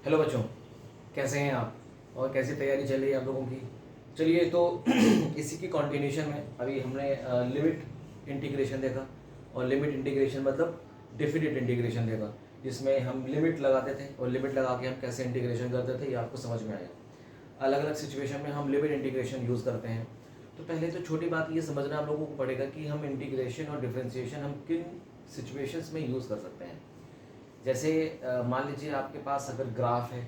Hello बच्चों, कैसे हैं आप और कैसी तैयारी चल रही है आप लोगों की। चलिए तो इसी की कंटिन्यूशन में अभी हमने लिमिट इंटीग्रेशन देखा और लिमिट इंटीग्रेशन मतलब डेफिनेट इंटीग्रेशन देखा, जिसमें हम लिमिट लगाते थे और लिमिट लगा के हम कैसे इंटीग्रेशन करते थे ये आपको समझ में आया। अलग अलग सिचुएशन में हम लिमिट इंटीग्रेशन यूज़ करते हैं। तो पहले तो छोटी बात ये समझना आप लोगों को पड़ेगा कि हम इंटीग्रेशन और डिफरेंशिएशन हम किन सिचुएशंस में यूज़ कर सकते हैं। जैसे मान लीजिए आपके पास अगर ग्राफ है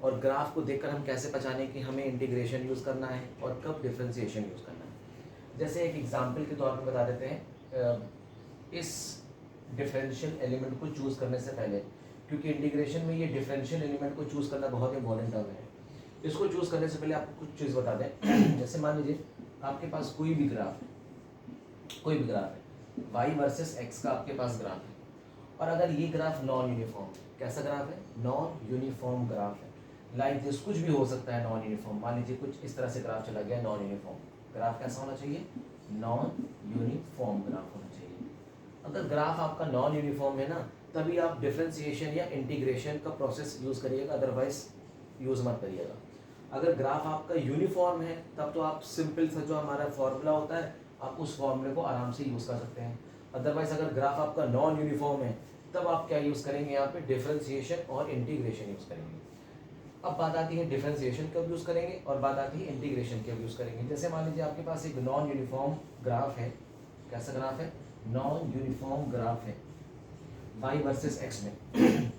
और ग्राफ को देखकर हम कैसे पहचानें कि हमें इंटीग्रेशन यूज़ करना है और कब डिफरेंशिएशन यूज़ करना है। जैसे एक एग्जांपल के तौर पर बता देते हैं, इस डिफरेंशियल एलिमेंट को चूज़ करने से पहले, क्योंकि इंटीग्रेशन में ये डिफरेंशियल एलिमेंट को चूज़ करना बहुत इंपॉर्टेंट टर्म है, इसको चूज़ करने से पहले आपको कुछ चीज़ बता दें। जैसे मान लीजिए आपके पास कोई भी ग्राफ है, y वर्सेस x का आपके पास ग्राफ है, और अगर ये ग्राफ नॉन यूनिफॉर्म, कैसा ग्राफ है, नॉन यूनिफॉर्म ग्राफ है, लाइक दिस, कुछ भी हो सकता है नॉन यूनिफॉर्म। मान लीजिए कुछ इस तरह से ग्राफ चला गया नॉन यूनिफॉर्म। ग्राफ कैसा होना चाहिए, नॉन यूनिफॉर्म ग्राफ होना चाहिए। अगर ग्राफ आपका नॉन यूनिफॉर्म है ना, तभी आप डिफरेंशिएशन या इंटीग्रेशन का प्रोसेस यूज़ करिएगा, अदरवाइज यूज़ मत करिएगा। अगर ग्राफ आपका यूनिफॉर्म है तब तो आप सिंपल सा जो हमारा फॉर्मूला होता है आप उस फॉर्मूले को आराम से यूज़ कर सकते हैं। अदरवाइज अगर ग्राफ आपका नॉन यूनिफॉर्म है तब आप क्या यूज़ करेंगे, यहाँ पे डिफरेंशिएशन और इंटीग्रेशन यूज़ करेंगे। अब बात आती है डिफरेंशिएशन कब यूज़ करेंगे और बात आती है इंटीग्रेशन कब यूज़ करेंगे। जैसे मान लीजिए आपके पास एक नॉन यूनिफॉर्म ग्राफ है, कैसा ग्राफ है, नॉन यूनिफॉर्म ग्राफ है y वर्सेस x में।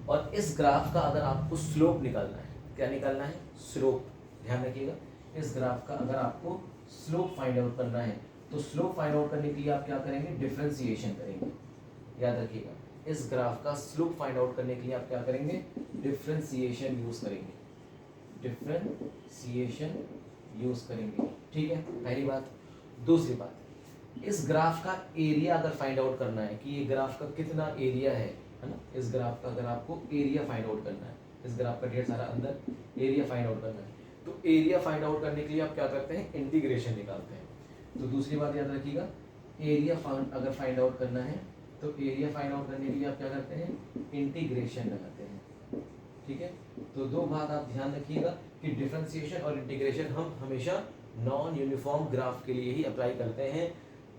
और इस ग्राफ का अगर आपको स्लोप निकालना है, क्या निकालना है, स्लोप, ध्यान रखिएगा। इस ग्राफ का अगर आपको स्लोप फाइंड आउट करना है तो स्लोप फाइंड आउट करने के लिए आप क्या करेंगे, डिफरेंशिएशन करेंगे। याद रखिएगा, इस ग्राफ का स्लोप फाइंड आउट करने के लिए आप क्या करेंगे, डिफरेंशिएशन यूज करेंगे, डिफरेंशिएशन यूज करेंगे। ठीक है, पहली बात। दूसरी बात, इस ग्राफ का एरिया अगर फाइंड आउट करना है कि ये ग्राफ का कितना एरिया है ना, इस ग्राफ का अगर आपको एरिया फाइंड आउट करना है, इस ग्राफ का ढेर सारा अंदर एरिया फाइंड आउट करना है, तो एरिया फाइंड आउट करने के लिए आप क्या करते हैं, इंटीग्रेशन निकालते हैं। तो दूसरी बात याद रखिएगा, एरिया अगर फाइंड आउट करना है तो एरिया फाइंड आउट करने के लिए आप क्या करते हैं, इंटीग्रेशन लगाते हैं। ठीक है, तो दो बात आप ध्यान रखिएगा कि डिफरेंशिएशन और इंटीग्रेशन हम हमेशा नॉन यूनिफॉर्म ग्राफ के लिए ही अप्लाई करते हैं।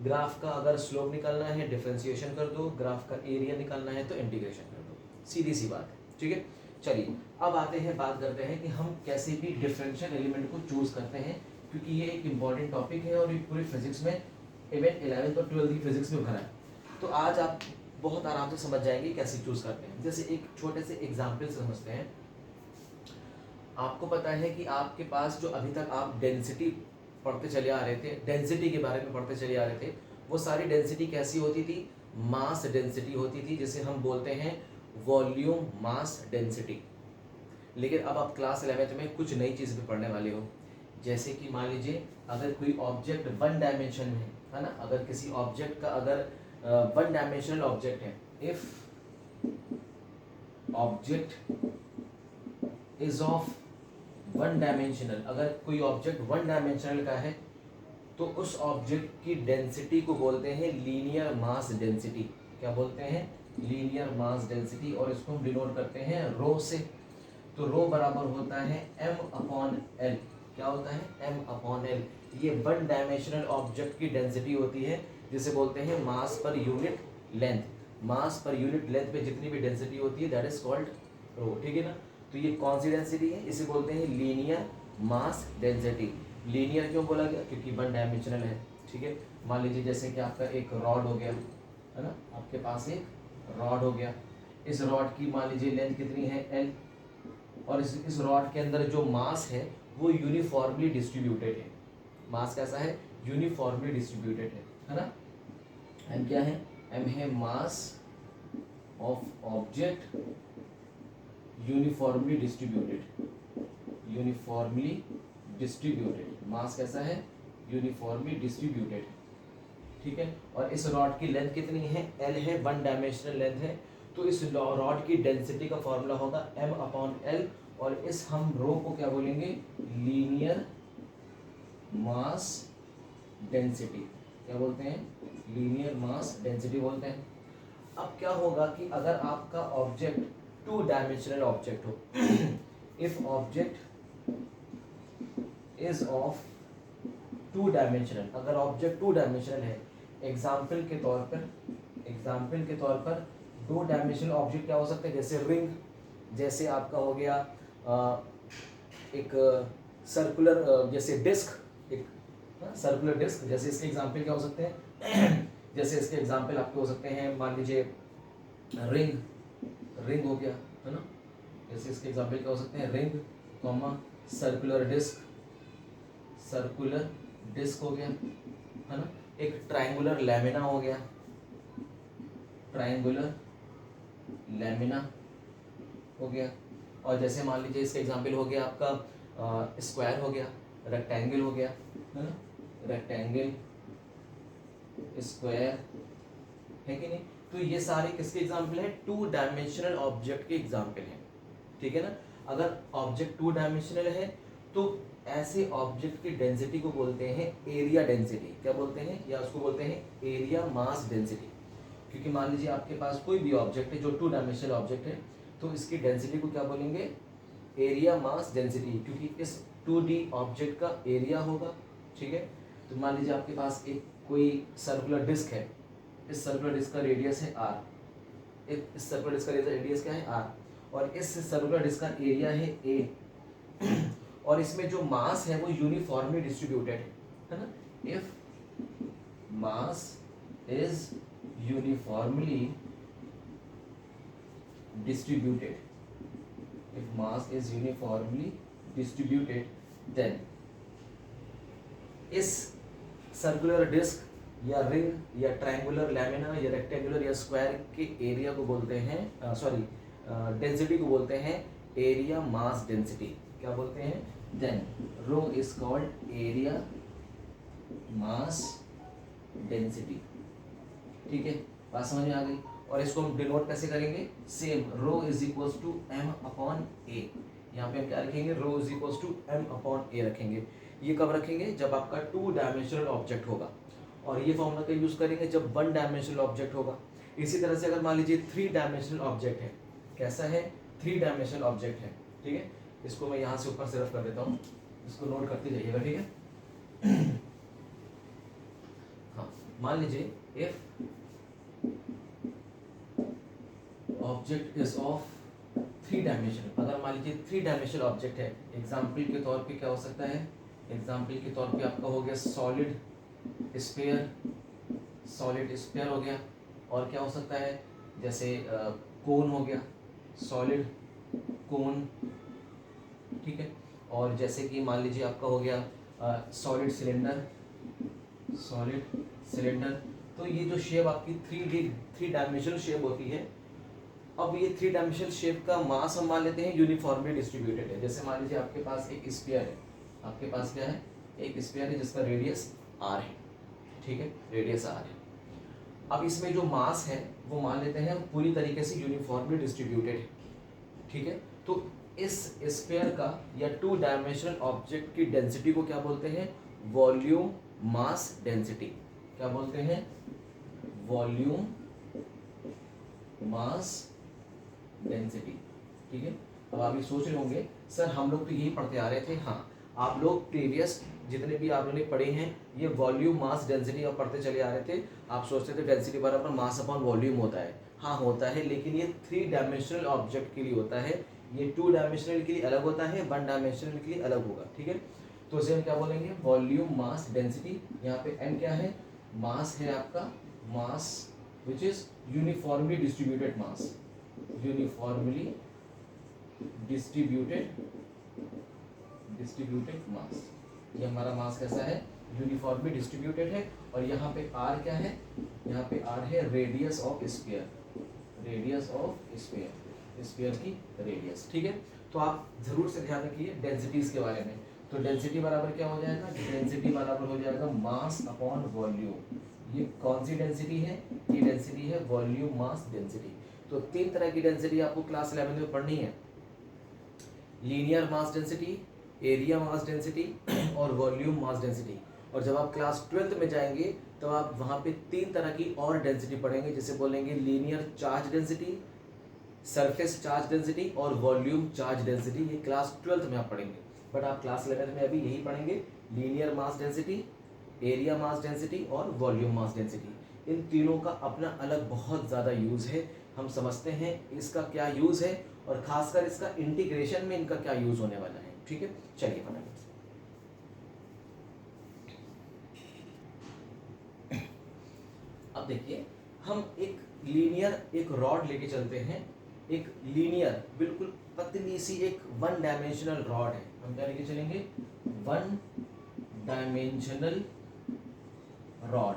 ग्राफ का अगर स्लोप निकालना है डिफरेंशिएशन कर दो, ग्राफ का एरिया निकालना है तो इंटीग्रेशन कर दो, सीधी सी बात है। ठीक है, चलिए अब आते हैं, बात करते हैं कि हम कैसे भी डिफरेंशियल एलिमेंट को चूज करते हैं, क्योंकि ये एक इंपॉर्टेंट टॉपिक है और ये पूरी फिजिक्स में, इवन 11th और 12th की फिजिक्स में भरा है। तो आज आप बहुत आराम से समझ जाएंगे कैसे चूज करते हैं। जैसे एक छोटे से एग्जाम्पल समझते हैं। आपको पता है कि आपके पास जो अभी तक आप डेंसिटी पढ़ते चले आ रहे थे, डेंसिटी के बारे में पढ़ते चले आ रहे थे, वो सारी डेंसिटी कैसी होती थी, मास डेंसिटी होती थी, जिसे हम बोलते हैं वॉल्यूम मास डेंसिटी। लेकिन अब आप क्लास 11th में कुछ नई चीज़ भी पढ़ने वाले हो। जैसे कि मान लीजिए अगर कोई ऑब्जेक्ट वन डायमेंशन में है ना, अगर किसी ऑब्जेक्ट का अगर वन डायमेंशनल ऑब्जेक्ट है, if object is of one dimensional, अगर कोई ऑब्जेक्ट वन डायमेंशनल का है तो उस ऑब्जेक्ट की डेंसिटी को बोलते हैं लीनियर मास डेंसिटी। क्या बोलते हैं, लीनियर मास डेंसिटी, और इसको हम डिनोट करते हैं रो से। तो रो बराबर होता है m/l। क्या होता है, m/l। ये वन डायमेंशनल ऑब्जेक्ट की डेंसिटी होती है, जिसे बोलते हैं मास पर यूनिट लेंथ। मास पर यूनिट लेंथ पे जितनी भी डेंसिटी होती है दैट इज कॉल्ड रो। ठीक है ना, तो ये कौन सी डेंसिटी है, इसे बोलते हैं लीनियर मास डेंसिटी। लीनियर क्यों बोला गया, क्योंकि वन डायमेंशनल है। ठीक है, मान लीजिए जैसे कि आपका एक रॉड हो गया है ना, आपके पास एक रॉड हो गया, इस रॉड की मान लीजिए लेंथ कितनी है, l, और इस रॉड के अंदर जो मास है वो यूनिफॉर्मली डिस्ट्रीब्यूटेड है। मास कैसा है, यूनिफॉर्मली डिस्ट्रीब्यूटेड है ना। एम क्या है, एम है mass of object uniformly distributed, uniformly distributed, mass कैसा है, यूनिफॉर्मली डिस्ट्रीब्यूटेड। ठीक है, और इस रॉड की लेंथ कितनी है, एल है, वन डायमेंशनल लेंथ है। तो इस रॉड की डेंसिटी का फॉर्मूला होगा m/l, और इस हम रो को क्या बोलेंगे, लीनियर मास डेंसिटी। क्या बोलते हैं, लीनियर मास डेंसिटी बोलते हैं। अब क्या होगा कि अगर आपका ऑब्जेक्ट टू डायमेंशनल ऑब्जेक्ट हो। If object is of two dimensional, अगर ऑब्जेक्ट टू डायमेंशनल है, एग्जाम्पल के तौर पर दो डायमेंशनल ऑब्जेक्ट क्या हो सकते हैं, जैसे रिंग, जैसे आपका हो गया एक सर्कुलर, जैसे डिस्क, एक सर्कुलर डिस्क, जैसे इसके एग्जाम्पल क्या हो सकते हैं जैसे इसके एग्जाम्पल आपके हो सकते हैं, मान लीजिए रिंग हो गया, है ना, जैसे इसके एग्जाम्पल क्या हो सकते हैं, रिंग कॉमा सर्कुलर डिस्क हो गया, है ना, एक ट्रायंगुलर लैमिना हो गया, हो गया, और जैसे मान लीजिए इसका एग्जाम्पल हो गया आपका स्क्वायर हो गया, रेक्टेंगल हो गया, है ना, रेक्टेंगल, स्क्वायर, है कि नहीं। तो ये सारे किसके एग्जाम्पल हैं, टू डायमेंशनल ऑब्जेक्ट के एग्जाम्पल हैं, ठीक है ना। अगर ऑब्जेक्ट टू डायमेंशनल है तो ऐसे ऑब्जेक्ट की डेंसिटी को बोलते हैं एरिया डेंसिटी, क्या बोलते हैं, या उसको बोलते हैं एरिया मास डेंसिटी। क्योंकि मान लीजिए आपके पास कोई भी ऑब्जेक्ट है जो टू डायमेंशनल ऑब्जेक्ट है, तो इसकी डेंसिटी को क्या बोलेंगे, एरिया मास डेंसिटी, क्योंकि इस 2D ऑब्जेक्ट का एरिया होगा, ठीक है। तो मान लीजिए आपके पास एक कोई सर्कुलर डिस्क है, इस सर्कुलर डिस्क का रेडियस है r, इस सर्कुलर डिस्क का रेडियस क्या है r, और इस सर्कुलर डिस्क का एरिया है a, और इसमें जो मास है वो यूनिफॉर्मली डिस्ट्रीब्यूटेड है ना। If mass is uniformly distributed, if mass is uniformly distributed, then इस सर्कुलर डिस्क या रिंग या ट्रायंगुलर लैमिना या रेक्टेंगुलर या स्क्वायर के एरिया को बोलते हैं, डेंसिटी को बोलते हैं एरिया मास डेंसिटी, क्या बोलते हैं, then rho is called area mass density, ठीक है, बात समझ में आ गई। और इसको हम डिनोट कैसे करेंगे, same, rho is equal to m upon A, यहाँ पे हम क्या रखेंगे, rho is equal to m upon A रखेंगे। ये कब रखेंगे, जब आपका टू डायमेंशनल ऑब्जेक्ट होगा, और ये फॉर्मूला का यूज करेंगे जब वन डायमेंशनल ऑब्जेक्ट होगा। इसी तरह से अगर मान लीजिए थ्री डायमेंशनल ऑब्जेक्ट है, कैसा है, थ्री डायमेंशनल ऑब्जेक्ट है, ठीक है, इसको मैं यहाँ से ऊपर से रफ कर देता हूँ, इसको नोट करते जाइएगा, ठीक है। हाँ, मान लीजिए if object is of three dimensional, अगर मान लीजिए थ्री डायमेंशनल ऑब्जेक्ट है, एग्जाम्पल के तौर पे क्या हो सकता है, एग्जाम्पल के तौर पे आपका हो गया सॉलिड स्फीयर हो गया, और क्या हो सकता है, जैसे कोन हो गया, सॉलिड कोन, ठीक है, और जैसे कि मान लीजिए आपका हो गया सॉलिड सिलेंडर। तो ये जो शेप आपकी थ्री डायमेंशनल शेप होती है, अब ये थ्री डायमेंशनल शेप का मास हम मान लेते हैं यूनिफॉर्मली डिस्ट्रीब्यूटेड है। जैसे मान लीजिए आपके पास एक स्फीयर है, आपके पास क्या है, एक स्फीयर है जिसका रेडियस r है, ठीक है, रेडियस r है। अब इसमें जो मास है वो मान लेते हैं पूरी तरीके से यूनिफॉर्मली डिस्ट्रीब्यूटेड है, ठीक है। तो इस स्फीयर का या टू डायमेंशनल ऑब्जेक्ट की डेंसिटी को क्या बोलते हैं, वॉल्यूम मास डेंसिटी, क्या बोलते हैं, वॉल्यूम मास डेंसिटी, ठीक है। अब आप ये सोच रहे होंगे सर हम लोग तो यही पढ़ते आ रहे थे, हाँ, आप लोग प्रीवियस जितने भी आप लोगों ने पढ़े हैं ये वॉल्यूम मास डेंसिटी आप पढ़ते चले आ रहे थे। आप सोचते थे डेंसिटी बराबर मास अपॉन वॉल्यूम होता है, हाँ होता है, लेकिन ये थ्री डायमेंशनल ऑब्जेक्ट के लिए होता है, ये टू डायमेंशनल के लिए अलग होता है, वन डायमेंशनल के लिए अलग होगा, ठीक है। तो इसे हम क्या बोलेंगे, वॉल्यूम मास डेंसिटी। यहाँ पे n क्या है, मास है आपका, mass which is uniformly distributed mass, uniformly distributed mass, ये हमारा मास कैसा है, यूनिफॉर्मली डिस्ट्रीब्यूटेड है। और यहाँ पे r क्या है, यहाँ पे r है रेडियस ऑफ स्फीयर, स्फीयर की रेडियस, ठीक है। तो आप जरूर से ध्यान रखिए डेंसिटीज के बारे में। तो डेंसिटी बराबर क्या हो जाएगा, डेंसिटी बराबर हो जाएगा मास अपॉन वॉल्यूम। ये कौन सी डेंसिटी है, ये डेंसिटी है वॉल्यूम मास डेंसिटी। तो तीन तरह की डेंसिटी आपको क्लास 11 में पढ़नी है, linear mass density, area mass density और वॉल्यूम मास डेंसिटी। और जब आप क्लास 12th में जाएंगे तो आप वहाँ पे तीन तरह की और डेंसिटी पढ़ेंगे, जिसे बोलेंगे linear charge density, surface charge density और वॉल्यूम चार्ज डेंसिटी, ये क्लास 12th में आप पढ़ेंगे, बट आप क्लास 11th में अभी यही पढ़ेंगे, linear mass density, area mass density और वॉल्यूम मास डेंसिटी। इन तीनों का अपना अलग बहुत ज़्यादा यूज़ है, हम समझते हैं इसका क्या यूज़ है और खासकर इसका इंटीग्रेशन में इनका क्या यूज़ होने वाला है। ठीक है, चलिए फटाफट से। अब देखिए, हम एक लीनियर एक रॉड लेके चलते हैं, एक लीनियर बिल्कुल पतली सी एक वन डायमेंशनल रॉड है, हम क्या लेके चलेंगे, वन डायमेंशनल रॉड,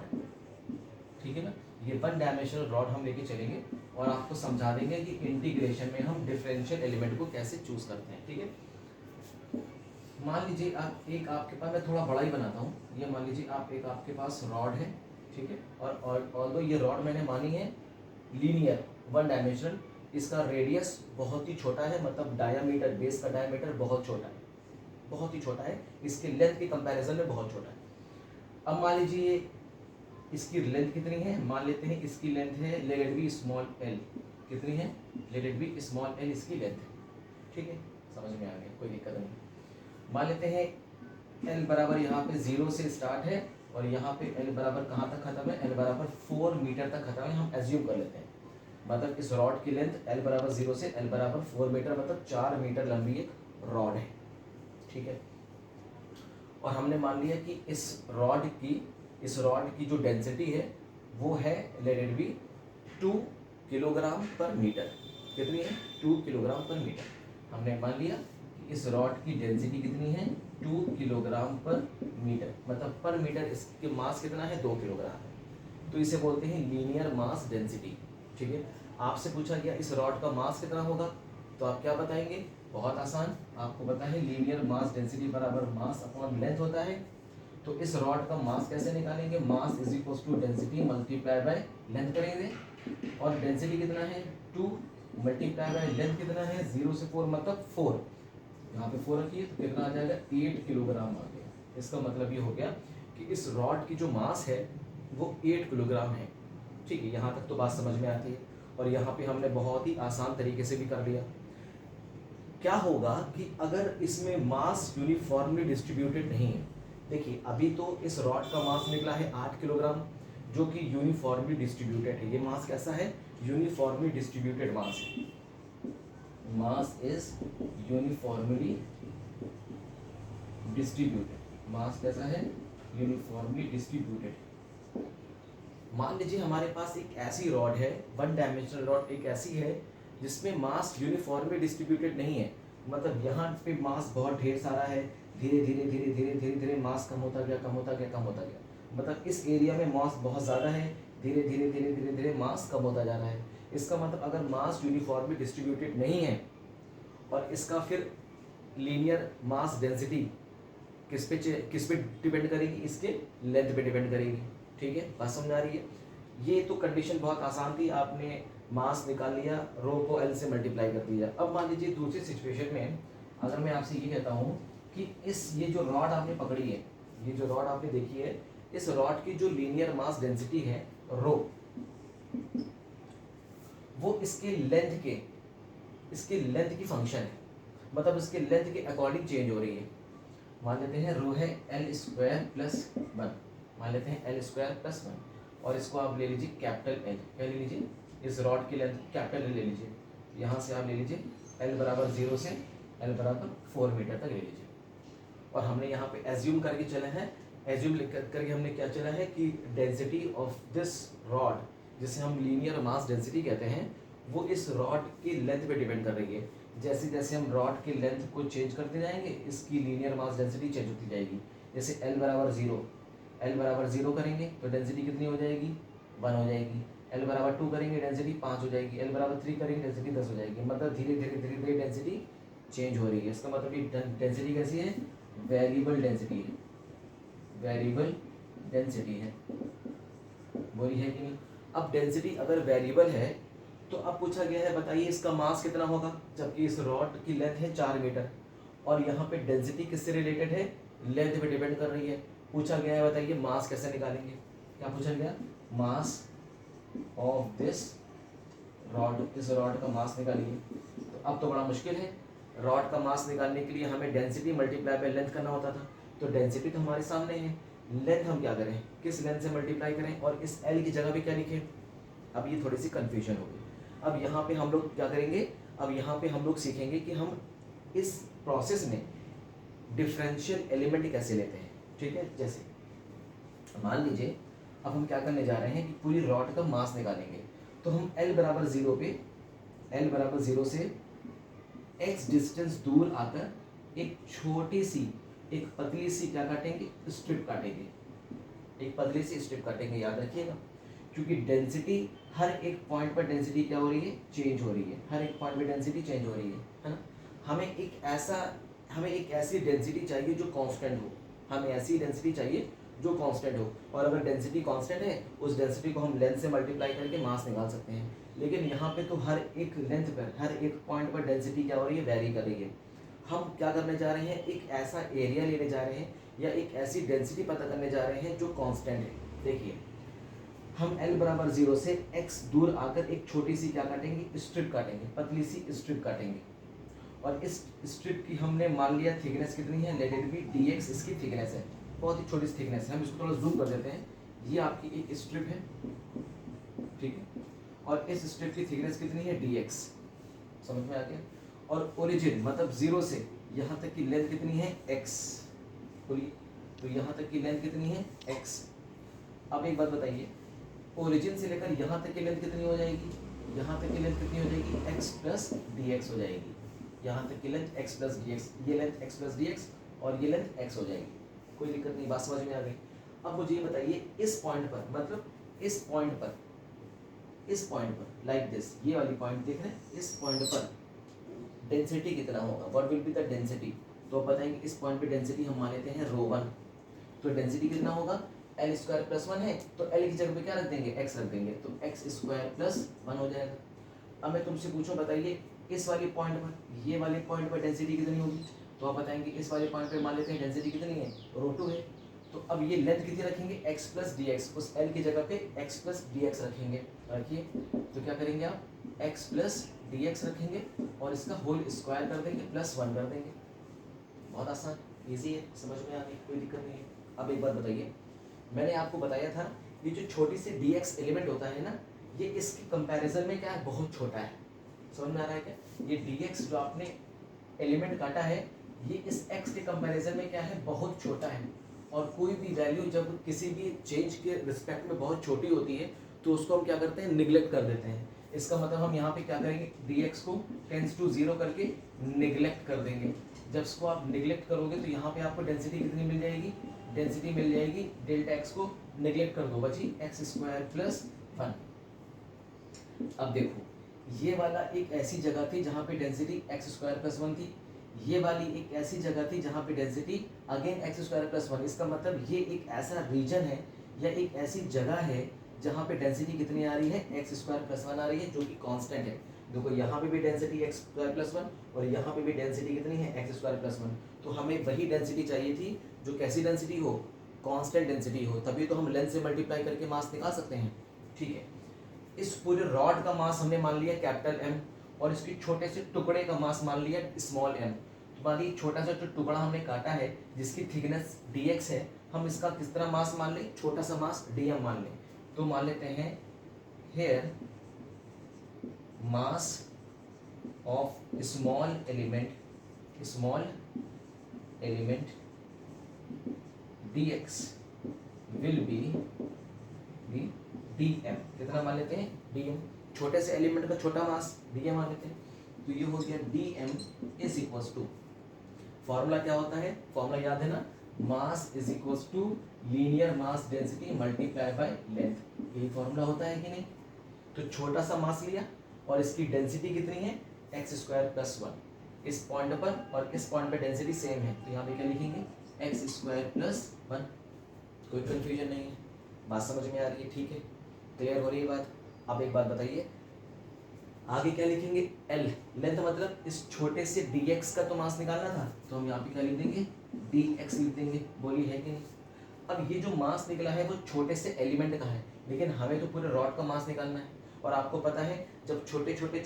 ठीक है ना। ये वन डायमेंशनल रॉड हम लेके चलेंगे और आपको समझा देंगे कि इंटीग्रेशन में हम डिफरेंशियल एलिमेंट को कैसे चूज करते हैं। ठीक है, मान लीजिए आप एक आपके पास, मैं थोड़ा बड़ा ही बनाता हूँ, ये मान लीजिए आप एक आपके पास रॉड है, ठीक है, और ऑल्दो ये रॉड मैंने मानी है लीनियर वन डायमेंशनल, इसका रेडियस बहुत ही छोटा है, मतलब डायामीटर, बेस का डायामीटर बहुत छोटा है, बहुत ही छोटा है, इसके लेंथ के कंपैरिजन में बहुत छोटा है। अब मान लीजिए इसकी लेंथ कितनी है, मान लेते हैं इसकी लेंथ है, let it be small L, कितनी है, let it be small L इसकी लेंथ है, ठीक है, समझ में आ गया, कोई दिक्कत नहीं। मान लेते हैं एल बराबर यहाँ पे 0 से स्टार्ट है और यहाँ पे एल बराबर कहाँ तक खत्म है, एल बराबर 4 मीटर तक खत्म है, हम एज्यूम कर लेते हैं, मतलब इस रॉड की लेंथ एल बराबर 0 से एल बराबर 4 मीटर, मतलब 4 मीटर लंबी एक रॉड है, ठीक है। और हमने मान लिया कि इस रॉड की जो डेंसिटी है वो है, लेट इट बी 2 किलोग्राम पर मीटर, कितनी है, 2 किलोग्राम पर मीटर। हमने मान लिया कि इस रॉड की डेंसिटी कितनी है, 2 किलोग्राम पर मीटर, मतलब पर मीटर इसके मास कितना है, 2 किलोग्राम है, तो इसे बोलते हैं लीनियर मास डेंसिटी। ठीक है, आपसे पूछा गया इस रॉड का मास कितना होगा, तो आप क्या बताएंगे, बहुत आसान, आपको पता है लीनियर मास डेंसिटी बराबर मास अपॉन लेंथ होता है, तो इस रॉड का मास कैसे निकालेंगे, mass is equal to density multiply by length करेंगे, और डेंसिटी कितना है 2 मल्टीप्लाई बाय लेंथ कितना है 0 से 4, मतलब 4, यहाँ पे 4 रखिए तो कितना आ जाएगा 8 किलोग्राम आ गया। इसका मतलब ये हो गया कि इस रॉड की जो मास है वो 8 किलोग्राम है। ठीक है, यहाँ तक तो बात समझ में आती है, और यहाँ पे हमने बहुत ही आसान तरीके से भी कर लिया। क्या होगा कि अगर इसमें मास यूनिफॉर्मली डिस्ट्रीब्यूटेड नहीं है, देखिए अभी तो इस रॉड का मास निकला है 8 किलोग्राम जो कि यूनिफॉर्मली डिस्ट्रीब्यूटेड है, ये मास कैसा है, यूनिफॉर्मली डिस्ट्रीब्यूटेड मास है, mass is uniformly distributed, mass कैसा है, यूनिफॉर्मली डिस्ट्रीब्यूटेड। मान लीजिए हमारे पास एक ऐसी रॉड है, वन डायमेंशनल रॉड एक ऐसी है जिसमें मास यूनिफॉर्मली डिस्ट्रीब्यूटेड नहीं है, मतलब यहाँ पे मास बहुत ढेर सारा है, धीरे धीरे धीरे धीरे धीरे धीरे मास कम होता गया, कम होता गया, कम होता गया, मतलब इस एरिया में मास बहुत ज़्यादा है, धीरे धीरे धीरे धीरे धीरे मास कम होता जा रहा है। इसका मतलब अगर मास यूनिफॉर्मली डिस्ट्रीब्यूटेड नहीं है और इसका फिर लीनियर मास डेंसिटी किस पे डिपेंड करेगी, इसके लेंथ पे डिपेंड करेगी। ठीक है, बात समझ आ रही है। ये तो कंडीशन बहुत आसान थी, आपने मास निकाल लिया, रो को एल से मल्टीप्लाई कर दिया। अब मान लीजिए दूसरी सिचुएशन में अगर मैं आपसे ये कहता हूँ कि ये जो रॉड आपने पकड़ी है, ये जो रॉड आपने देखी है, इस रॉड की जो लीनियर मास डेंसिटी है रो, वो इसके लेंथ की फंक्शन है, मतलब इसके लेंथ के अकॉर्डिंग चेंज हो रही है। मान लेते हैं रो है एल स्क्वायर प्लस 1, मान लेते हैं एल स्क्वायर प्लस 1, और इसको आप ले लीजिए कैपिटल एल, क्या ले लीजिए, इस रॉड की लेंथ कैपिटल एल ले लीजिए, यहाँ से आप ले लीजिए एल बराबर 0 से एल बराबर 4 मीटर तक ले लीजिए। और हमने यहाँ पे एज्यूम करके चला है, एज्यूम करके हमने क्या चला है कि डेंसिटी ऑफ दिस रॉड, जिसे हम लीनियर मास डेंसिटी कहते हैं, वो इस रॉड की लेंथ पे डिपेंड कर रही है। जैसे जैसे हम रॉड की लेंथ को चेंज करते जाएंगे, इसकी लीनियर मास डेंसिटी चेंज होती जाएगी। जैसे एल बराबर 0 करेंगे तो डेंसिटी कितनी हो जाएगी, 1 हो जाएगी। एल बराबर 2 करेंगे डेंसिटी 5 हो जाएगी। एल बराबर 3 करेंगे डेंसिटी 10 हो जाएगी। मतलब धीरे धीरे धीरे धीरे डेंसिटी चेंज हो रही है। इसका मतलब ये डेंसिटी कैसी है, वेरिएबल डेंसिटी है, वेरिएबल डेंसिटी है, वही है कि नहीं। अब डेंसिटी अगर वेरिएबल है तो अब पूछा गया है बताइए इसका मास कितना होगा, जबकि इस रॉड की लेंथ है 4 मीटर और यहाँ पे डेंसिटी किससे रिलेटेड है, लेंथ पे डिपेंड कर रही है। पूछा गया है बताइए मास कैसे निकालेंगे, क्या पूछा गया, मास ऑफ दिस इस रॉड का मास निकालिए। तो अब तो बड़ा मुश्किल है, रॉड का मास निकालने के लिए हमें डेंसिटी मल्टीप्लाई बाय लेंथ करना होता था। तो डेंसिटी तो हमारे सामने है, लेंथ हम क्या करें, किस लेंथ से मल्टीप्लाई करें, और इस एल की जगह पे क्या लिखें। अब ये थोड़ी सी कन्फ्यूजन हो गई। अब यहाँ पे हम लोग क्या करेंगे, अब यहाँ पे हम लोग सीखेंगे कि हम इस प्रोसेस में डिफरेंशियल एलिमेंट कैसे लेते हैं। ठीक है, जैसे मान लीजिए अब हम क्या करने जा रहे हैं कि पूरी रॉड का मास निकालेंगे। तो हम L बराबर 0 पे, L बराबर 0 से x डिस्टेंस दूर आकर एक छोटी सी, एक पतली सी क्या काटेंगे, स्ट्रिप काटेंगे। एक पतली सी स्ट्रिप काटेंगे, याद रखिएगा, क्योंकि डेंसिटी हर एक पॉइंट पर डेंसिटी क्या हो रही है, चेंज हो रही है। हर एक पॉइंट पर डेंसिटी चेंज हो रही है ना। हमें एक ऐसी डेंसिटी चाहिए जो कांस्टेंट हो। हमें ऐसी डेंसिटी चाहिए जो कांस्टेंट हो, और अगर डेंसिटी कांस्टेंट है उस डेंसिटी को हम लेंथ से मल्टीप्लाई करके मास निकाल सकते हैं। लेकिन यहाँ पे तो हर एक लेंथ पर, हर एक पॉइंट पर डेंसिटी क्या हो रही है, वेरी कर रही है। हम क्या करने जा रहे हैं, एक ऐसा एरिया लेने जा रहे हैं या एक ऐसी डेंसिटी पता करने जा रहे हैं जो कांस्टेंट है। देखिए हम L बराबर 0 से x दूर आकर एक छोटी सी क्या काटेंगे, स्ट्रिप काटेंगे, पतली सी स्ट्रिप काटेंगे। और इस स्ट्रिप की हमने मान लिया थिकनेस कितनी है, लेट इट बी dx इसकी थिकनेस है, बहुत ही छोटी सी थिकनेस है। हम इसको थोड़ा जूम कर देते हैं। ये आपकी एक स्ट्रिप है, ठीक है, और इस स्ट्रिप की थिकनेस कितनी है, dx। समझ में आ गया। और ओरिजिन मतलब 0 से यहाँ तक की लेंथ कितनी है, x। बोलिए, तो यहाँ तक की लेंथ कितनी है, x। अब एक बात बताइए, ओरिजिन से लेकर यहाँ तक की लेंथ कितनी हो जाएगी, यहाँ तक की लेंथ कितनी हो जाएगी, x प्लस dx हो जाएगी। यहाँ तक की लेंथ x प्लस dx, ये लेंथ x प्लस dx और ये लेंथ x हो जाएगी। कोई दिक्कत नहीं, बात समझ में आ गई। अब मुझे ये बताइए, इस पॉइंट पर, मतलब इस पॉइंट पर लाइक दिस, ये वाली पॉइंट देख रहे हैं, इस पॉइंट पर डेंसिटी कितना होगा, what will be the density. तो आप बताएंगे इस पॉइंट पे डेंसिटी हम मान लेते हैं ρ1। तो डेंसिटी कितना होगा, L स्क्वायर प्लस 1 है, तो L की जगह पे क्या रख देंगे, x रख देंगे, तो x स्क्वायर प्लस 1 हो जाएगा। अब मैं तुमसे पूछूं, बताइए इस वाले पॉइंट पर, ये वाले पॉइंट पर डेंसिटी कितनी होगी। तो आप बताएंगे इस वाले पॉइंट पे मान लेते हैं डेंसिटी कितनी है, ρ2 है। तो अब ये लेंथ कितनी रखेंगे, x प्लस dx, उस L की जगह पे x प्लस dx रखेंगे। रखिए, तो क्या करेंगे आप, x प्लस dx रखेंगे और इसका होल स्क्वायर कर देंगे, प्लस 1 कर देंगे। बहुत आसान, इजी है, समझ में आ गई, कोई दिक्कत नहीं है। अब एक बात बताइए, मैंने आपको बताया था ये जो छोटी सी dx एलिमेंट होता है ना, ये इसके कंपैरिजन में क्या है, बहुत छोटा है। समझ में आ रहा है क्या, ये dx जो आपने एलिमेंट काटा है, ये इस x के कंपैरिजन में क्या है, बहुत छोटा है। और कोई भी वैल्यू जब किसी भी चेंज के रिस्पेक्ट में बहुत छोटी होती है तो उसको हम क्या करते हैं, निगलेक्ट कर देते हैं। इसका मतलब हम यहाँ पे क्या करेंगे, dx को टेंस टू 0 करके निगलेक्ट कर देंगे। जब इसको आप निगलेक्ट करोगे तो यहाँ पे आपको डेंसिटी कितनी मिल जाएगी, डेंसिटी मिल जाएगी, डेल्टा x को निगलेक्ट कर दो, बची x स्क्वायर प्लस 1। अब देखो, ये वाला एक ऐसी जगह थी जहाँ पे डेंसिटी x स्क्वायर प्लस 1 थी, ये वाली एक ऐसी जगह थी जहाँ पे density again x square plus 1। इसका मतलब ये एक ऐसा रीजन है या एक ऐसी जगह है जहाँ पे डेंसिटी कितनी आ रही है, x स्क्वायर प्लस 1 आ रही है, जो कि कांस्टेंट है। देखो यहाँ पे भी डेंसिटी x स्क्वायर प्लस 1 और यहाँ पे भी डेंसिटी कितनी है, x स्क्वायर प्लस 1। तो हमें वही डेंसिटी चाहिए थी जो कैसी डेंसिटी हो, कांस्टेंट डेंसिटी हो, तभी तो हम लेंथ से मल्टीप्लाई करके मास निकाल सकते हैं। ठीक है, इस पूरे रॉड का मास हमने मान लिया कैपिटल M और इसके छोटे से टुकड़े का मास मान लिया स्मॉल m। तो मान लीजिए छोटा सा जो टुकड़ा हमने काटा है जिसकी थिकनेस dx है, हम इसका किस तरह मास मान लें, छोटा सा मास dm मान लें। तो मान लेते हैं here mass of small element dx will be dm। कितना मान लेते हैं, dm, छोटे से एलिमेंट का छोटा मास dm मान लेते हैं। तो ये हो गया dm is equals to, formula क्या होता है, फॉर्मूला याद है ना, mass is equals to linear mass density multiply by length. यही फॉर्मूला होता है कि नहीं। तो छोटा सा मास लिया और इसकी डेंसिटी कितनी है, x स्क्वायर प्लस 1। इस पॉइंट पर और इस पॉइंट पर डेंसिटी सेम है, तो यहाँ पे क्या लिखेंगे, x स्क्वायर प्लस 1। कोई कंफ्यूजन नहीं है, बात समझ में आ रही है, ठीक है, क्लियर हो रही है बात। अब एक बात बताइए, आगे क्या लिखेंगे, L लेंथ, मतलब इस छोटे से dx का तो मास निकालना था, तो हम यहाँ पे क्या लिख देंगे, dx लिख देंगे। बोली है कि नहीं। अब ये जो मास निकला है वो छोटे से एलिमेंट का है, लेकिन हमें तो पूरे रॉड का मास निकालना है। और आपको पता है जब छोटे छोटे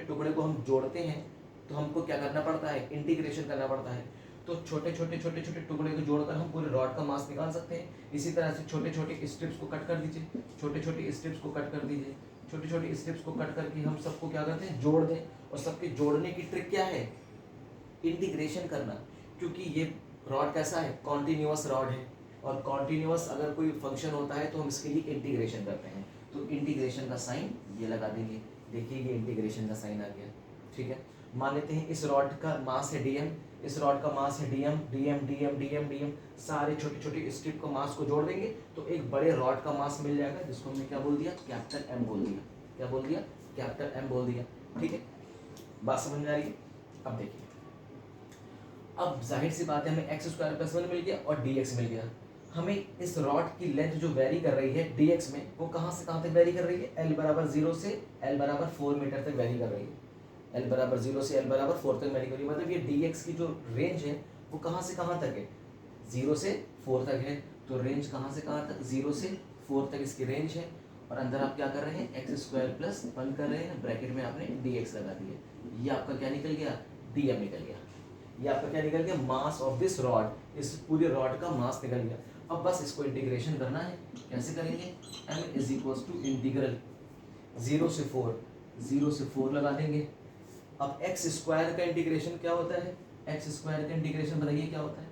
टुकड़े को हम जोड़ते हैं तो हमको क्या करना पड़ता है, इंटीग्रेशन करना पड़ता है। तो छोटे छोटे टुकड़े को जोड़कर हम पूरे रॉड का मास निकाल सकते हैं। इसी तरह से छोटे छोटे स्ट्रिप्स को कट कर दीजिए, छोटे छोटे स्ट्रिप्स को कट कर दीजिए, छोटे छोटे स्ट्रिप्स को कट करके हम सबको क्या करते हैं, जोड़ दें। और सबके जोड़ने की ट्रिक क्या है, इंटीग्रेशन करना, क्योंकि ये रॉड कैसा है, कॉन्टिन्यूअस रॉड है, और कॉन्टिन्यूअस अगर कोई फंक्शन होता है तो हम इसके लिए इंटीग्रेशन करते हैं। तो इंटीग्रेशन का साइन ये लगा देंगे, देखिए ये इंटीग्रेशन का साइन आ गया, ठीक है। मान लेते हैं इस रॉड का मास है डीएम, इस रॉड का मास है DM, DM DM DM DM, सारे छोटे छोटे स्ट्रिप का मास को जोड़ देंगे तो एक बड़े रॉड का मास मिल जाएगा, जिसको हमने क्या बोल दिया, कैपिटल एम बोल दिया। क्या बोल दिया, कैपिटल एम बोल दिया, ठीक है। बात समझ में आ रही है। अब देखिए, अब जाहिर सी बात है हमें एक्स स्क्वायर प्लस 1 मिल गया और dx मिल गया। हमें इस रॉड की लेंथ जो वेरी कर रही है dx में, वो कहाँ से कहाँ तक वेरी कर रही है, l बराबर 0 से l बराबर 4 मीटर तक वेरी कर रही है। l बराबर 0 से l बराबर 4 तक वेरी कर रही है, मतलब ये dx की जो रेंज है वो कहाँ से कहाँ तक है, 0 से 4 तक है। तो रेंज कहाँ से कहाँ तक, 0 से 4 तक इसकी रेंज है। और अंदर आप क्या कर रहे हैं, एक्स स्क्वायर प्लस 1 कर रहे हैं, ब्रैकेट में आपने dx लगा दिया। ये आपका क्या निकल गया, dm निकल गया। ये आपका क्या निकल गया, मास ऑफ दिस रॉड, इस पूरे रॉड का मास निकल गया। अब बस इसको इंटीग्रेशन करना है, कैसे करेंगे, m is equal to integral 0 से 4 लगा देंगे। अब एक्स स्क्वायर का इंटीग्रेशन क्या होता है, एक्स स्क्वायर का इंटीग्रेशन बताइए क्या होता है।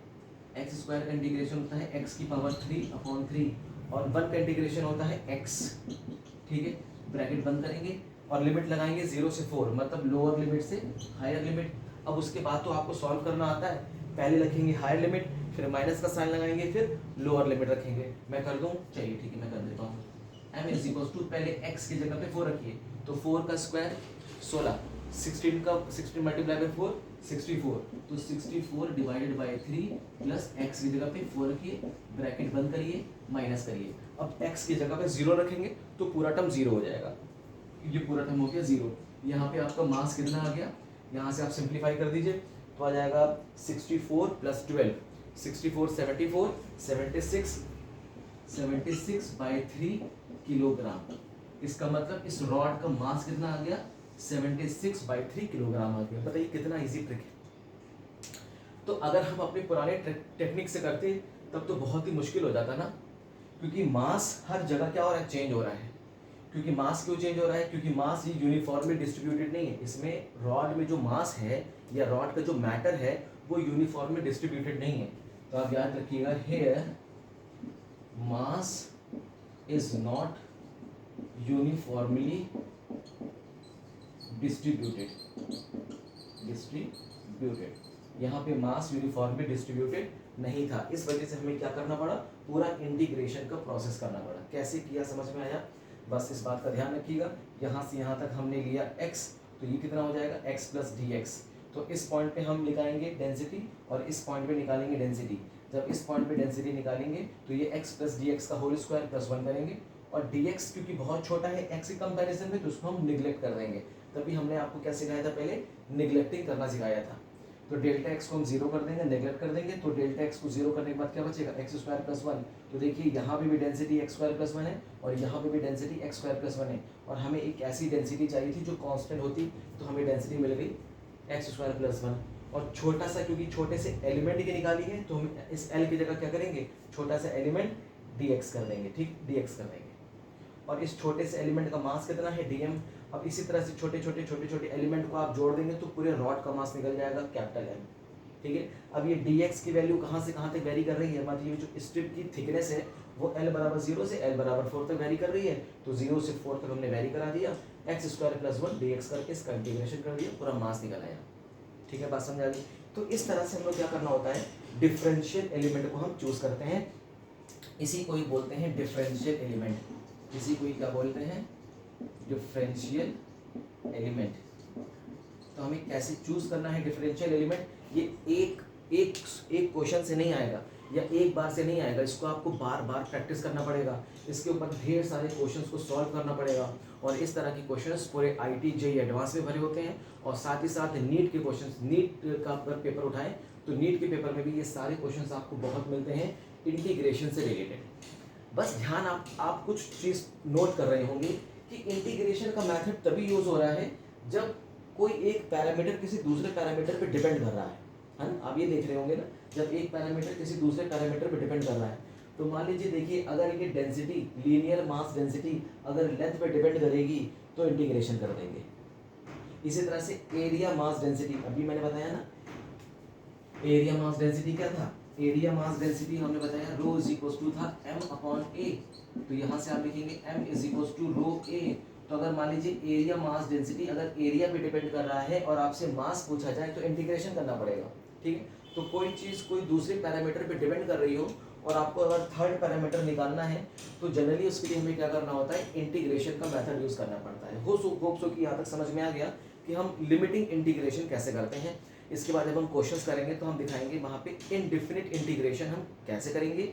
एक्स स्क्वायर का इंटीग्रेशन होता है एक्स की पावर 3/3, और 1 का इंटीग्रेशन होता है एक्स, ठीक है। ब्रैकेट बंद करेंगे और लिमिट लगाएंगे 0 से 4, मतलब लोअर लिमिट से हायर लिमिट। अब उसके बाद तो आपको सॉल्व करना आता है, पहले रखेंगे हायर लिमिट, फिर माइनस का साइन लगाएंगे, फिर लोअर लिमिट रखेंगे। मैं कर दूं, चलिए ठीक है मैं कर देता हूँ। m इज इक्वल टू, पहले x की जगह पे 4 रखिए, तो 4 का स्क्वायर 16, 16 मल्टीप्लाई बाई 4 64, तो 64 डिवाइडेड बाई 3 प्लस x की जगह पे 4 रखिए, ब्रैकेट बंद करिए, माइनस करिए। अब x की जगह पे 0 रखेंगे तो पूरा टर्म 0 हो जाएगा, ये पूरा टर्म हो गया 0। यहाँ पे आपका मास कितना आ गया, यहाँ से आप सिंप्लीफाई कर दीजिए तो आ जाएगा 64 प्लस 12, 64 74 76 बाई 3 किलोग्राम। इसका मतलब इस रॉड का मास कितना आ गया, 76 बाई 3 किलोग्राम आ गया। बताइए कितना इजी ट्रिक है। तो अगर हम अपने पुराने टेक्निक से करते तब तो बहुत ही मुश्किल हो जाता ना, क्योंकि मास हर जगह क्या हो रहा है, चेंज हो रहा है। क्योंकि मास क्यों चेंज हो रहा है, क्योंकि मास ये यूनिफॉर्मली डिस्ट्रीब्यूटेड नहीं है। इसमें रॉड में जो मास है या रॉड का जो मैटर है वो यूनिफॉर्मली डिस्ट्रीब्यूटेड नहीं है। तो आप याद रखिएगा, here mass is not uniformly distributed. यहाँ पे मास यूनिफॉर्मली डिस्ट्रीब्यूटेड नहीं था, इस वजह से हमें क्या करना पड़ा, पूरा इंटीग्रेशन का प्रोसेस करना पड़ा। कैसे किया समझ में आया, बस इस बात का ध्यान रखिएगा। यहाँ से यहाँ तक हमने लिया x, तो ये कितना हो जाएगा, x प्लस dx। तो इस पॉइंट पे हम निकालेंगे डेंसिटी और इस पॉइंट पे निकालेंगे डेंसिटी। जब इस पॉइंट पे डेंसिटी निकालेंगे तो ये x प्लस dx का होल स्क्वायर प्लस 1 करेंगे, और dx क्योंकि बहुत छोटा है x के कंपैरिजन में तो उसको हम निगलेक्ट कर देंगे। तभी हमने आपको क्या सिखाया था, पहले निगलेक्टिंग करना सिखाया था। तो डेल्टा एक्स को हम 0 कर देंगे, नेगलेक्ट कर देंगे, तो डेल्टा एक्स को 0 करने के बाद क्या बचेगा, एक्स स्क्वायर प्लस 1। तो देखिए यहाँ पे भी डेंसिटी एक्स स्क्वायर प्लस 1 है और यहाँ पे भी डेंसिटी एक्स स्क्वायर प्लस 1 है, और हमें एक ऐसी डेंसिटी चाहिए थी जो कांस्टेंट होती, तो हमें डेंसिटी मिल गई एक्स स्क्वायर प्लस 1। और छोटा सा, क्योंकि छोटे से एलिमेंट की निकाली है तो हम इस एल की जगह क्या करेंगे, छोटा सा एलिमेंट dx कर देंगे, ठीक, dx कर देंगे। और इस छोटे से एलिमेंट का मास कितना है, dm। अब इसी तरह से छोटे छोटे एलिमेंट को आप जोड़ देंगे तो पूरे रॉड का मास निकल जाएगा, कैपिटल M, ठीक है। अब ये dx की वैल्यू कहाँ से कहाँ तक वेरी कर रही है, मतलब ये जो स्ट्रिप की थिकनेस है वो l बराबर 0 से l बराबर 4 तक वेरी कर रही है, तो 0 से 4 तक हमने वेरी करा दिया, एक्स स्क्वायर प्लस 1 dx करके इसका इंटीग्रेशन कर दिया, पूरा मास निकल आया, ठीक है। बात समझ आ गई। तो इस तरह से हम लोग क्या करना होता है, डिफरेंशियल एलिमेंट को हम चूज करते हैं, इसी को ही बोलते हैं डिफरेंशियल एलिमेंट, इसी को ही क्या बोलते हैं, डिफरेंशियल एलिमेंट। तो हमें कैसे चूज करना है डिफरेंशियल एलिमेंट, ये एक क्वेश्चन से नहीं आएगा या एक बार से नहीं आएगा, इसको आपको बार बार प्रैक्टिस करना पड़ेगा, इसके ऊपर ढेर सारे क्वेश्चंस को सॉल्व करना पड़ेगा। और इस तरह के क्वेश्चंस पूरे IIT JEE एडवांस में भरे होते हैं, और साथ ही साथ नीट के क्वेश्चंस, नीट का अगर पेपर उठाएं तो नीट के पेपर में भी ये सारे क्वेश्चंस आपको बहुत मिलते हैं इंटीग्रेशन से रिलेटेड। बस ध्यान आप कुछ चीज़ नोट कर रहे होंगे कि इंटीग्रेशन का मेथड तभी यूज हो रहा है जब कोई एक पैरामीटर किसी दूसरे पैरामीटर पे डिपेंड कर रहा है ना। आप ये देख रहे होंगे ना, जब एक पैरामीटर किसी दूसरे पैरामीटर पे डिपेंड कर रहा है, तो मान लीजिए देखिए अगर ये डेंसिटी, लीनियर मास डेंसिटी अगर लेंथ पे डिपेंड करेगी तो इंटीग्रेशन कर देंगे। इसी तरह से एरिया मास डेंसिटी, अभी मैंने बताया ना, एरिया मास डेंसिटी क्या था, एरिया मास डेंसिटी हमने बताया रो इज इक्वल टू था m अपॉन ए, तो यहाँ से आप लिखेंगे m इज इक्वल टू रो ए। तो अगर मान लीजिए एरिया मास डेंसिटी अगर एरिया पे डिपेंड कर रहा है और आपसे मास पूछा जाए तो इंटीग्रेशन करना पड़ेगा, ठीक है। तो कोई चीज़ कोई दूसरे पैरामीटर पे डिपेंड कर रही हो और आपको अगर थर्ड पैरामीटर निकालना है तो जनरली उसके लिए हमें क्या करना होता है, इंटीग्रेशन का मेथड यूज़ करना पड़ता है। होप सो कि यहाँ तक समझ में आ गया कि हम लिमिटिंग इंटीग्रेशन कैसे करते हैं। इसके बाद जब हम क्वेश्चंस करेंगे तो हम दिखाएंगे वहाँ पे इनडिफिनिट इंटीग्रेशन हम कैसे करेंगे,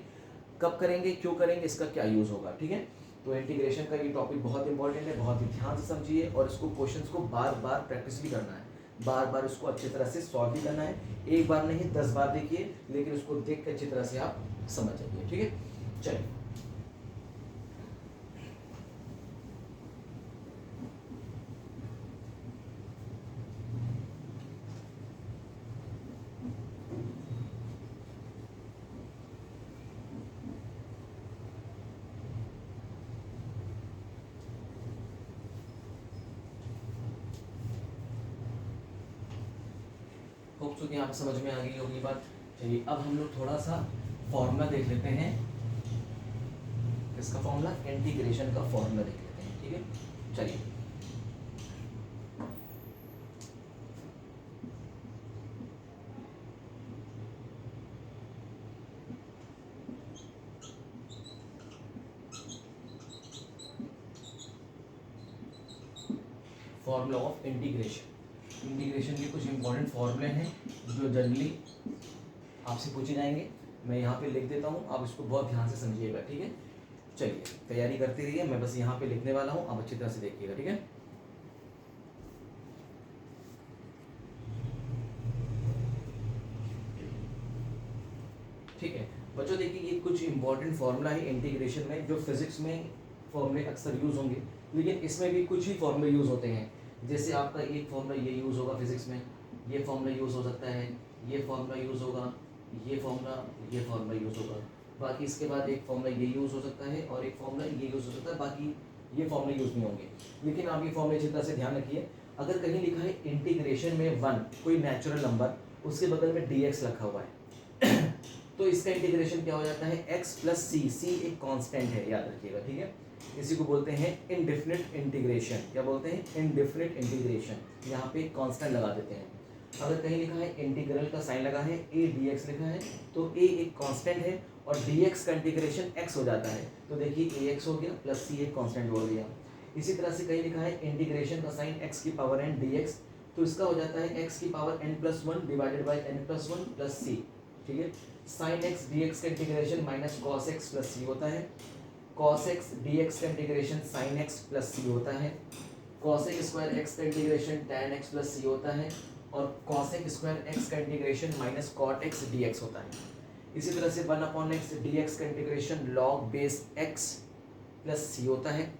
कब करेंगे, क्यों करेंगे, इसका क्या यूज़ होगा, ठीक है। तो इंटीग्रेशन का ये टॉपिक बहुत इंपॉर्टेंट है, बहुत ही ध्यान से समझिए और इसको क्वेश्चंस को बार बार प्रैक्टिस भी करना है, बार बार इसको अच्छी तरह से सॉल्व भी करना है। एक बार नहीं 10 बार देखिए, लेकिन उसको देख के अच्छी तरह से आप समझ जाइए, ठीक है। चलिए होप सो कि यहाँ समझ में आ गई होगी बात। चलिए अब हम लोग थोड़ा सा फॉर्मूला देख लेते हैं, इसका फॉर्मूला, इंटीग्रेशन का फॉर्मूला देख लेते हैं, ठीक है। चलिए फॉर्मूला ऑफ इंटीग्रेशन, इंटीग्रेशन के कुछ इंपॉर्टेंट फॉर्मूले हैं जो जनरली आपसे पूछे जाएंगे। मैं यहाँ पे लिख देता हूँ, आप इसको बहुत ध्यान से समझिएगा, ठीक है। चलिए तैयारी करते रहिए, मैं बस यहाँ पे लिखने वाला हूँ, आप अच्छी तरह से देखिएगा, ठीक है। ठीक है बच्चों, देखिए ये कुछ इंपॉर्टेंट फॉर्मूला है इंटीग्रेशन में जो फिजिक्स में फॉर्मूले अक्सर यूज़ होंगे, लेकिन इसमें भी कुछ ही फॉर्मूले यूज़ होते हैं। जैसे आपका एक फॉर्मूला ये यूज़ होगा फिजिक्स में, ये फॉर्मूला यूज़ हो सकता है, ये फॉर्मूला यूज़ होगा, ये फॉर्मूला यूज़ होगा, बाकी इसके बाद एक फॉर्मूला ये यूज़ हो सकता है और एक फॉर्मूला ये यूज़ हो सकता है, बाकी ये फॉर्मूले यूज़ नहीं होंगे। लेकिन आप ये फॉर्मूले अच्छी तरह से ध्यान रखिए। अगर कहीं लिखा है इंटीग्रेशन में 1 कोई नेचुरल नंबर, उसके बगल में dx रखा हुआ है तो इसका इंटीग्रेशन क्या हो जाता है, x प्लस सी एक कांस्टेंट है, याद रखिएगा, ठीक है। इसी को बोलते हैं इनडिफिनिट इंटीग्रेशन। क्या बोलते हैं, इनडिफिनिट इंटीग्रेशन। यहाँ पे कांस्टेंट लगा देते हैं। अगर कहीं लिखा है इंटीग्रल का साइन लगा है, a dx लिखा है, तो a एक कांस्टेंट है और dx का इंटीग्रेशन x हो जाता है, तो देखिए ax हो गया प्लस c एक कांस्टेंट बोल दिया। इसी तरह से कहीं लिखा है इंटीग्रेशन का साइन x की पावर n dx, तो इसका हो जाता है x की power n plus 1 divided by n plus 1 plus c, ठीक है। साइन x dx का integration minus cos x plus c होता है, कॉस x dx का integration sine x plus c होता है, कॉसेक स्क्वायर x का integration tan x plus c होता है और कॉसेक स्क्वायर x का integration minus cot x dx होता है। इसी तरह से 1/x dx का integration log base x plus c होता है।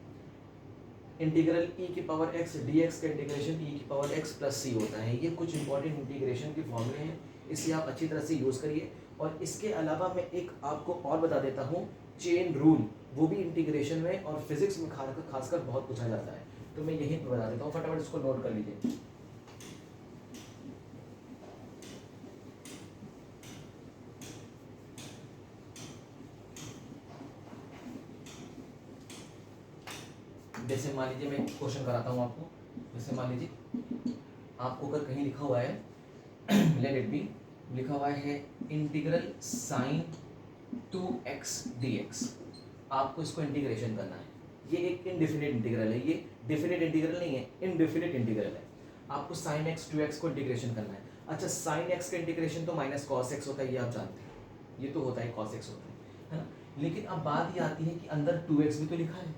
इंटीग्रल e की पावर x dx का इंटीग्रेशन e की पावर x प्लस c होता है। ये कुछ इंपॉर्टेंट इंटीग्रेशन के फॉर्मूले हैं, इसे आप अच्छी तरह से यूज़ करिए। और इसके अलावा मैं एक आपको और बता देता हूँ, चेन रूल, वो भी इंटीग्रेशन में और फिजिक्स में खासकर बहुत पूछा जाता है, तो मैं यहीं पर बता देता हूँ, फटाफट इसको नोट कर लीजिए। जैसे मान लीजिए मैं क्वेश्चन कराता हूँ आपको, जैसे मान लीजिए आपको अगर कहीं लिखा हुआ है लेट इट बी, लिखा हुआ है इंटीग्रल साइन 2x dx, आपको इसको इंटीग्रेशन करना है। ये एक इनडिफिनिट इंटीग्रल है, ये डिफिनिट इंटीग्रल नहीं है, इनडिफिनिट इंटीग्रल है। आपको साइन x 2x को इंटीग्रेशन करना है। अच्छा, साइन x का इंटीग्रेशन तो माइनस कॉस x होता है, ये आप जानते हैं, ये तो होता है कॉस x होता है ना। लेकिन अब बात ये आती है कि अंदर 2x भी तो लिखा है,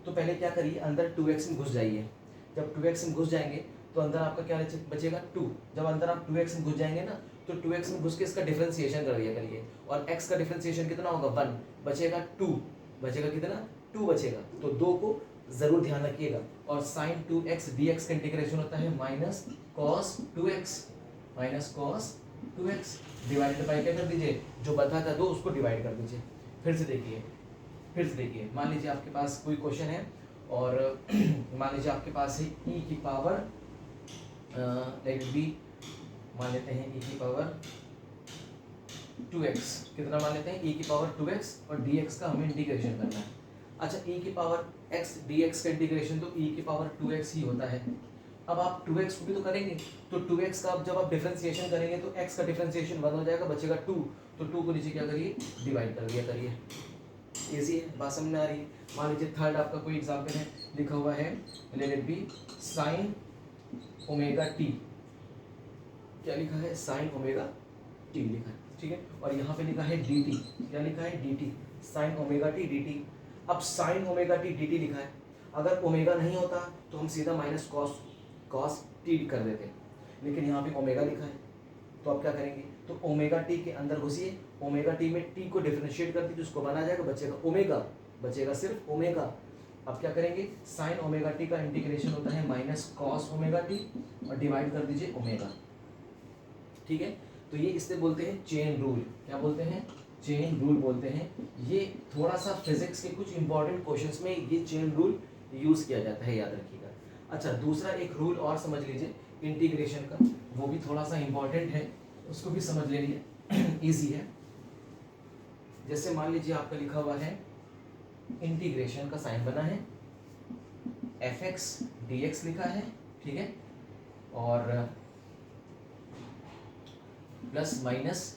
तो पहले क्या करिए, अंदर 2x में घुस जाइए। जब 2x में घुस जाएंगे तो अंदर आपका क्या बचेगा, 2। जब अंदर आप 2x में घुस जाएंगे ना, तो 2x में घुस के इसका डिफरेंशिएशन कर दिया करिए, और x का डिफरेंशिएशन कितना होगा, 1 बचेगा, 2 बचेगा, कितना, 2 बचेगा। तो 2 को ज़रूर ध्यान रखिएगा। और साइन 2x dx का इंटीग्रेशन होता है minus cos 2x, minus cos 2x divided by क्या कर दीजिए, जो बता था दो उसको डिवाइड कर दीजिए। फिर से देखिए, मान लीजिए आपके पास कोई क्वेश्चन है और मान लीजिए आपके पास है e की पावर लेट बी, मान लेते हैं e की पावर 2x, कितना मान लेते हैं e की पावर 2x और dx का हमें इंटीग्रेशन करना है। अच्छा, e की पावर x dx का इंटीग्रेशन तो e की पावर 2x ही होता है। अब आप 2x को भी तो करेंगे, तो 2x का जब आप डिफरेंशिएशन करेंगे तो x का डिफरेंशिएशन 1 हो जाएगा, बचेगा 2, तो 2 को नीचे क्या करिए, डिवाइड कर दिया करिए। इजी है, बात समझ में आ रही है। मान लीजिए थर्ड आपका कोई एग्जाम्पल है, लिखा हुआ है let it be sign omega T, क्या लिखा है, साइन ओमेगा टी लिखा है, ठीक है। और यहाँ पे लिखा है डी टी, क्या लिखा है, d t, sine omega t d t. अब sine omega t d t लिखा है, अगर ओमेगा नहीं होता तो हम सीधा माइनस कॉस टी कर देते, लेकिन यहाँ पे ओमेगा लिखा है, तो आप क्या करेंगे, तो ओमेगा टी के अंदर घुसिए, ओमेगा टी में टी को डिफरेंशिएट कर दीजिए, उसको बना जाएगा, बचेगा ओमेगा, बचेगा सिर्फ ओमेगा। अब क्या करेंगे, साइन ओमेगा टी का इंटीग्रेशन होता है माइनस कॉस ओमेगा टी और डिवाइड कर दीजिए ओमेगा, ठीक है। तो ये इससे बोलते हैं चेन रूल, क्या बोलते हैं, चेन रूल बोलते हैं। ये थोड़ा सा फिजिक्स के कुछ इंपॉर्टेंट क्वेश्चंस में ये चेन रूल यूज किया जाता है, याद रखिएगा। अच्छा, दूसरा एक रूल और समझ लीजिए इंटीग्रेशन का, वो भी थोड़ा सा इंपॉर्टेंट है, उसको भी समझ लीजिए, इजी है। जैसे मान लीजिए आपका लिखा हुआ है इंटीग्रेशन का साइन बना है, fx dx लिखा है, ठीक है, और प्लस माइनस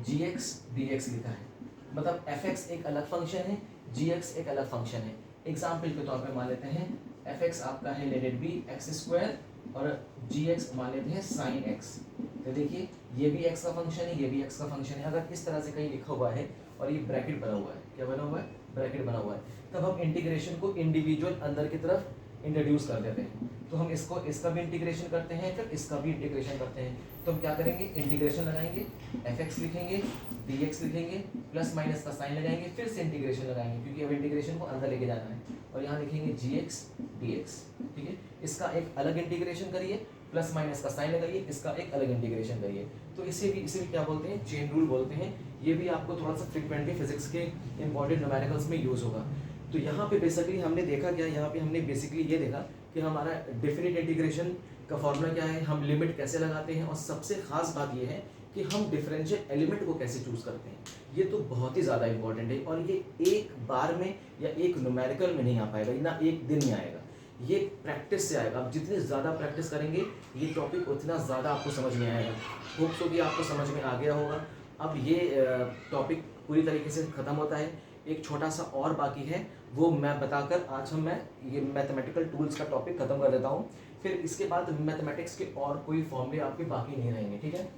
gx dx लिखा है, मतलब fx एक अलग फंक्शन है, gx एक अलग फंक्शन है। एग्जाम्पल के तौर पे मान लेते हैं fx आपका है let it be x square और gx मान लेते हैं साइन x। तो देखिए ये भी x का फंक्शन है, ये भी x का फंक्शन है। अगर इस तरह से कहीं लिखा हुआ है और ये ब्रैकेट बना हुआ है, क्या बना हुआ है, ब्रैकेट बना हुआ है, तब हम इंटीग्रेशन को इंडिविजुअल अंदर की तरफ इंट्रोड्यूस कर देते हैं। तो हम इसका भी इंटीग्रेशन करते हैं, फिर इसका भी इंटीग्रेशन करते हैं। तो हम क्या करेंगे, इंटीग्रेशन लगाएंगे, fx लिखेंगे, dx लिखेंगे, प्लस माइनस का साइन लगाएंगे, फिर से इंटीग्रेशन लगाएंगे, क्योंकि अब इंटीग्रेशन को अंदर लेके जाना है, और यहाँ लिखेंगे gx dx, ठीक है। इसका एक अलग इंटीग्रेशन करिए, प्लस माइनस का साइन लगाइए, इसका एक अलग इंटीग्रेशन करिए। तो इसे भी क्या बोलते हैं, चेन रूल बोलते हैं। ये भी आपको थोड़ा सा फ्रिक्वेंटली फिजिक्स के इंपॉर्टेंट न्यूमेरिकल्स में यूज होगा। तो यहाँ पे बेसिकली हमने देखा क्या, यहाँ पे हमने बेसिकली ये देखा कि हमारा डेफिनेट इंटीग्रेशन का फॉर्मूला क्या है, हम लिमिट कैसे लगाते हैं, और सबसे खास बात ये है कि हम डिफरेंशियल एलिमेंट को कैसे चूज करते हैं। ये तो बहुत ही ज़्यादा इंपॉर्टेंट है, और ये एक बार में या एक न्यूमेरिकल में नहीं आ पाएगा, ना एक दिन में आएगा, ये प्रैक्टिस से आएगा। आप जितनी ज़्यादा प्रैक्टिस करेंगे ये टॉपिक उतना ज़्यादा आपको समझ में आएगा। होप सो कि आपको समझ में आ गया होगा। अब ये टॉपिक पूरी तरीके से ख़त्म होता है, एक छोटा सा और बाकी है, वो मैं बताकर आज मैं ये मैथमेटिकल टूल्स का टॉपिक ख़त्म कर देता हूँ। फिर इसके बाद मैथमेटिक्स के और कोई फॉर्मूले आपके बाकी नहीं रहेंगे, ठीक है।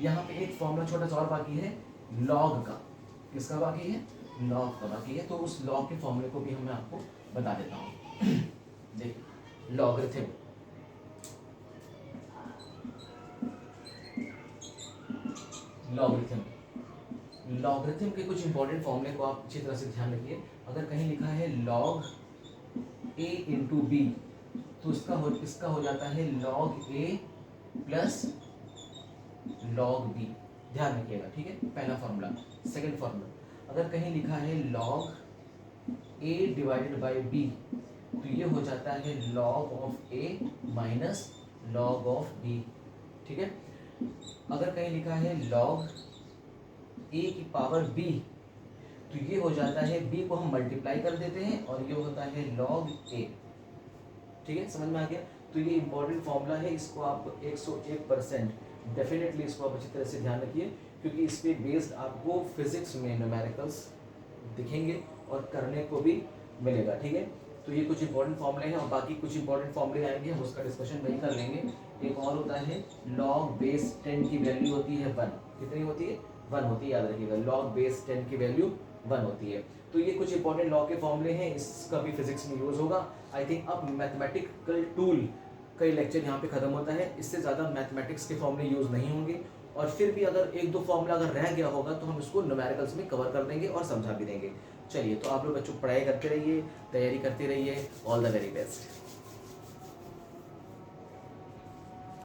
यहाँ पे एक फॉर्मूला छोटा सा और बाकी है, लॉग का। किसका बाकी है, लॉग का बाकी है। तो उस लॉग के फॉर्मूले को भी मैं आपको बता देता हूँ। देखिए लॉगरिथम, लॉगरिथम के कुछ इंपॉर्टेंट फॉर्मूले को आप अच्छी तरह से ध्यान रखिए। अगर कहीं लिखा है लॉग a इंटू बी, तो इसका हो जाता है log a plus log b। ध्यान रखिएगा, ठीक है, पहला फॉर्मूला। सेकंड फॉर्मूला, अगर कहीं लिखा है log a divided by b, तो ये हो जाता है log of a minus log of b, ठीक है। अगर कहीं लिखा है लॉग a की पावर b, तो ये हो जाता है b को हम मल्टीप्लाई कर देते हैं और ये होता है लॉग a, ठीक है, समझ में आ गया। तो ये इंपॉर्टेंट फॉर्मूला है, इसको आप 101% डेफिनेटली इसको आप अच्छी तरह से ध्यान रखिए, क्योंकि इस पे बेस्ड आपको फिजिक्स में न्यूमेरिकल्स दिखेंगे और करने को भी मिलेगा, ठीक है। तो ये कुछ इंपॉर्टेंट फॉर्मूले हैं, और बाकी कुछ इंपॉर्टेंट फॉर्मूले आएंगे, हम उसका डिस्कशन वही कर लेंगे। एक और होता है लॉग बेस 10 की वैल्यू होती है 1, कितनी होती है, 1 होती है, याद रखिएगा, लॉग बेस 10 की वैल्यू 1 होती है। तो ये कुछ इंपॉर्टेंट लॉ के फॉर्मूले हैं, इसका भी फिजिक्स में यूज होगा। आई थिंक अब मैथमेटिकल टूल का लेक्चर यहाँ पे खत्म होता है, इससे ज़्यादा मैथमेटिक्स के फॉर्मूले यूज़ नहीं होंगे, और फिर भी अगर एक दो फॉर्मूला अगर रह गया होगा तो हम इसको न्यूमेरिकल्स में कवर कर देंगे और समझा भी देंगे। चलिए, तो आप लोग बच्चों पढ़ाई करते रहिए, तैयारी करते रहिए। All the very best.